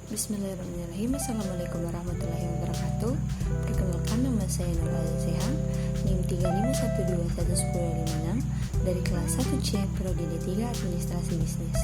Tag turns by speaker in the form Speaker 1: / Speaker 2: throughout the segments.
Speaker 1: Bismillahirrahmanirrahim. Assalamualaikum warahmatullahi wabarakatuh. Perkenalkan, nama saya Nur Azizah, NIM 351211056 dari kelas 1C Prodi D3 Administrasi Bisnis.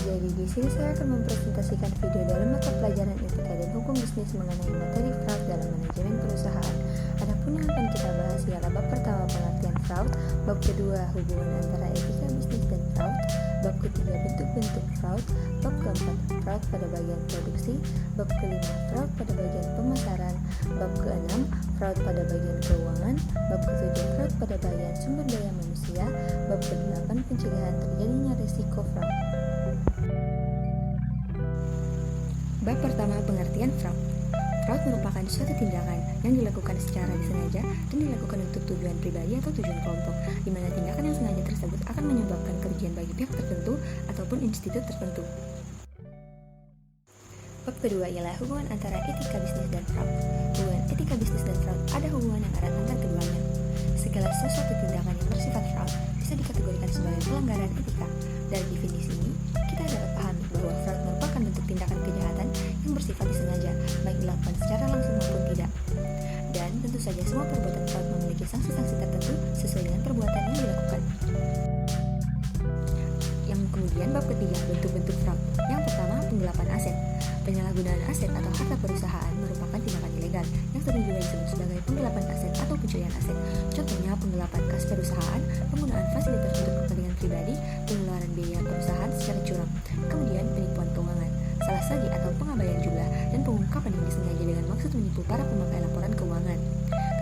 Speaker 1: Jadi di sini saya akan mempresentasikan video dalam mata pelajaran etika dan hukum bisnis mengenai materi fraud dalam manajemen perusahaan. Adapun yang akan kita bahas ialah bab pertama pengertian fraud, bab kedua hubungan antara etika bisnis dan fraud, bab ketiga bentuk-bentuk fraud, bab keempat fraud pada bagian produksi, bab kelima fraud pada bagian pemasaran, bab keenam fraud pada bagian keuangan, bab ketujuh fraud pada bagian sumber daya manusia, bab kedelapan pencegahan terjadinya risiko fraud. Bab pertama pengertian fraud. Fraud merupakan suatu tindakan yang dilakukan secara disengaja dan dilakukan untuk tujuan pribadi atau tujuan kelompok, di mana tindakan yang sengaja tersebut akan menyebabkan kerugian bagi pihak tertentu ataupun institusi tertentu. Bab kedua ialah hubungan antara etika bisnis dan fraud. Hubungan etika bisnis dan fraud ada hubungan yang erat antara keduanya. Segala sesuatu tindakan yang bersifat fraud bisa dikategorikan sebagai pelanggaran etika. Dari definisi ini, kita dapat pahami bahwa fraud merupakan bentuk tindakan kejahatan yang bersifat disengaja, baik dilakukan secara langsung maupun tidak. Dan tentu saja semua perbuatan fraud memiliki sanksi-sanksi tertentu sesuai dengan perbuatan yang dilakukan. Yang kemudian bab ketiga, bentuk-bentuk fraud. Yang pertama, penggelapan aset. Penyalahgunaan aset atau harta perusahaan merupakan tindakan ilegal yang sering juga disebut sebagai penggelapan aset atau pencurian aset. Contohnya penggelapan kas perusahaan, penggunaan fasilitas untuk kepentingan pribadi, pengeluaran biaya perusahaan secara curang. Kemudian penipuan keuangan, salah sagi atau pengabaian jumlah dan pengungkapan yang disengaja dengan maksud menipu para pemakai laporan keuangan.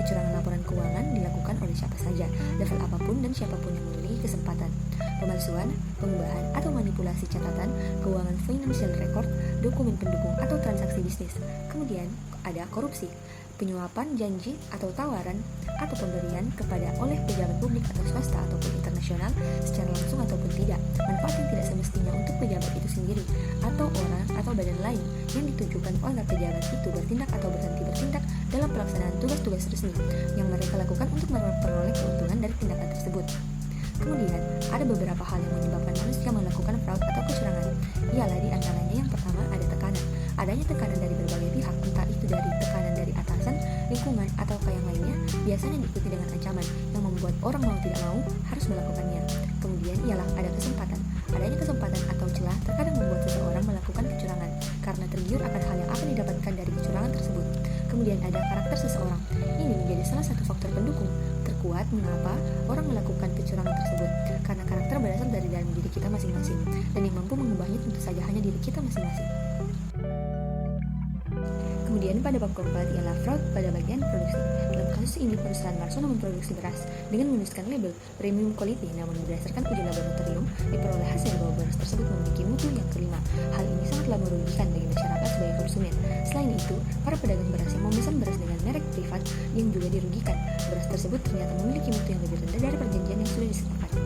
Speaker 1: Kecurangan laporan keuangan dilakukan oleh siapa saja, level apapun dan siapapun yang memiliki kesempatan. Pemalsuan, pengubahan atau manipulasi catatan keuangan financial record, dokumen pendukung atau transaksi bisnis. Kemudian ada korupsi, penyuapan janji atau tawaran atau pemberian kepada oleh pejabat publik atau swasta ataupun internasional secara langsung ataupun tidak, manfaat yang tidak semestinya untuk pejabat itu sendiri atau orang atau badan lain yang ditujukan oleh pejabat itu bertindak atau berhenti bertindak dalam pelaksanaan tugas-tugas resmi yang mereka lakukan untuk memperoleh keuntungan dari tindakan tersebut. Kemudian, ada beberapa hal yang menyebabkan manusia melakukan fraud atau kecurangan. Ialah di antaranya yang pertama ada tekanan. Adanya tekanan dari berbagai pihak, entah itu dari tekanan dari atasan, lingkungan, atau yang lainnya, biasanya diikuti dengan ancaman yang membuat orang mau tidak mau harus melakukannya. Kemudian ialah ada kesempatan. Adanya kesempatan atau celah terkadang membuat seseorang melakukan kecurangan karena tergiur akan hal yang akan didapatkan dari kecurangan tersebut. Kemudian ada karakter seseorang. Ini menjadi salah satu faktor pendukung terkuat mengapa orang melakukan kecurangan tersebut, karena karakter berasal dari dalam diri kita masing-masing, dan yang mampu mengubahnya tentu saja hanya diri kita masing-masing. Kemudian pada bab keempat ialah fraud pada bagian produksi. Dalam kasus ini, perusahaan Marsono memproduksi beras dengan menuliskan label premium quality, namun berdasarkan uji laboratorium diperoleh hasil bahwa beras tersebut memiliki mutu yang kelima. Hal ini sangatlah merugikan bagi masyarakat sebagai konsumen. Selain itu, para pedagang beras yang memesan beras dengan merek privat yang juga dirugikan. Beras tersebut ternyata memiliki mutu yang lebih rendah dari perjanjian yang sudah disepakati.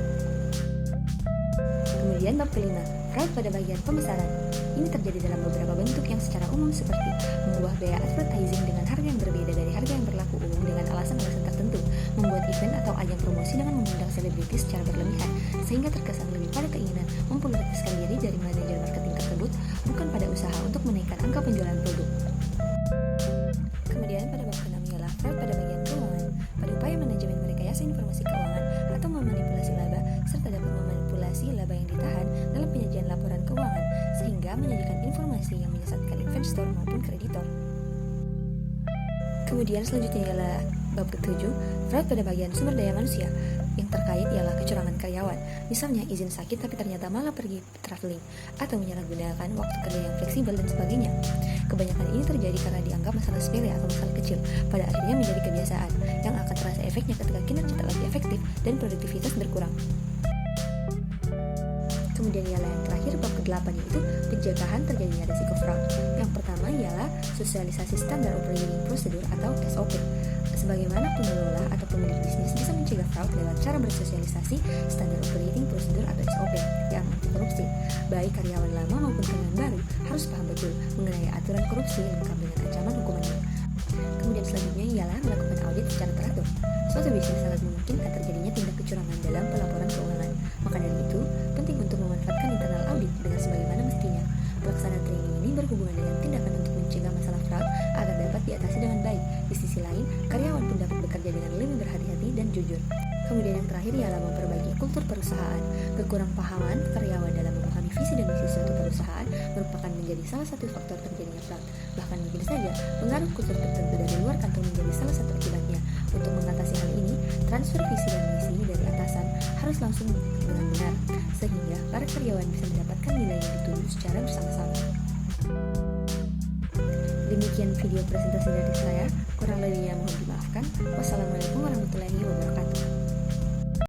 Speaker 1: Kemudian bab kelima, fraud pada bagian pemasaran. Ini terjadi dalam beberapa bentuk yang secara umum seperti mengubah biaya advertising dengan harga yang berbeda dari harga yang berlaku umum dengan alasan-alasan tertentu, membuat event atau ajang promosi dengan mengundang selebritis secara berlebihan, sehingga terkesan lebih pada keinginan mempopulerkan diri dari manajer marketing tersebut, bukan pada usaha untuk menaikkan angka penjualan produk. Kemudian pada bab ke-6 ialah fraud pada bagian keuangan, pada upaya manajemen merekayasa informasi keuangan atau memanipulasi laba, serta dapat memanipulasi laba yang ditahan dalam penyajian laporan keuangan, sehingga menyajikan informasi yang menyesatkan investor maupun kreditor. Kemudian selanjutnya ialah bab ke-7, fraud pada bagian sumber daya manusia. Yang terkait ialah kecurangan karyawan, misalnya izin sakit tapi ternyata malah pergi traveling, atau menyalahgunakan waktu kerja yang fleksibel dan sebagainya. Kebanyakan ini terjadi karena dianggap masalah sepele atau masalah kecil, pada akhirnya menjadi kebiasaan yang akan terasa efeknya ketika kinerja tak lagi efektif dan produktivitas berkurang. Kemudian ialah yang terakhir bab ke-8, yaitu pencegahan terjadinya risiko fraud. Yang pertama ialah sosialisasi standar operating procedure atau SOP. Sebagaimana pengelola atau pemilik bisnis bisa mencegah fraud lewat cara bersosialisasi standar operating procedure atau SOP yang anti korupsi. Baik karyawan lama maupun karyawan baru harus paham betul mengenai aturan korupsi lengkap dengan ancaman hukumannya. Kemudian selanjutnya ialah melakukan audit secara teratur. Suatu bisnis sangat memungkinkan terjadinya tindak kecurangan dalam pelaporan keuangan. Maka dari itu, penting untuk memanfaatkan internal audit dengan sebagaimana jujur. Kemudian yang terakhir ialah memperbaiki kultur perusahaan. Kekurangpahaman karyawan dalam memahami visi dan misi suatu perusahaan merupakan menjadi salah satu faktor terjadinya fraud. Bahkan mungkin saja pengaruh kultur tertentu dari luar kantor menjadi salah satu akibatnya. Untuk mengatasi hal ini, transfer visi dan misi dari atasan harus langsung dengan benar, sehingga para karyawan bisa mendapatkan nilai yang dituju secara bersama-sama. Demikian video presentasi dari saya, kurang lebihnya mohon dimaafkan. Wassalamualaikum warahmatullahi wabarakatuh.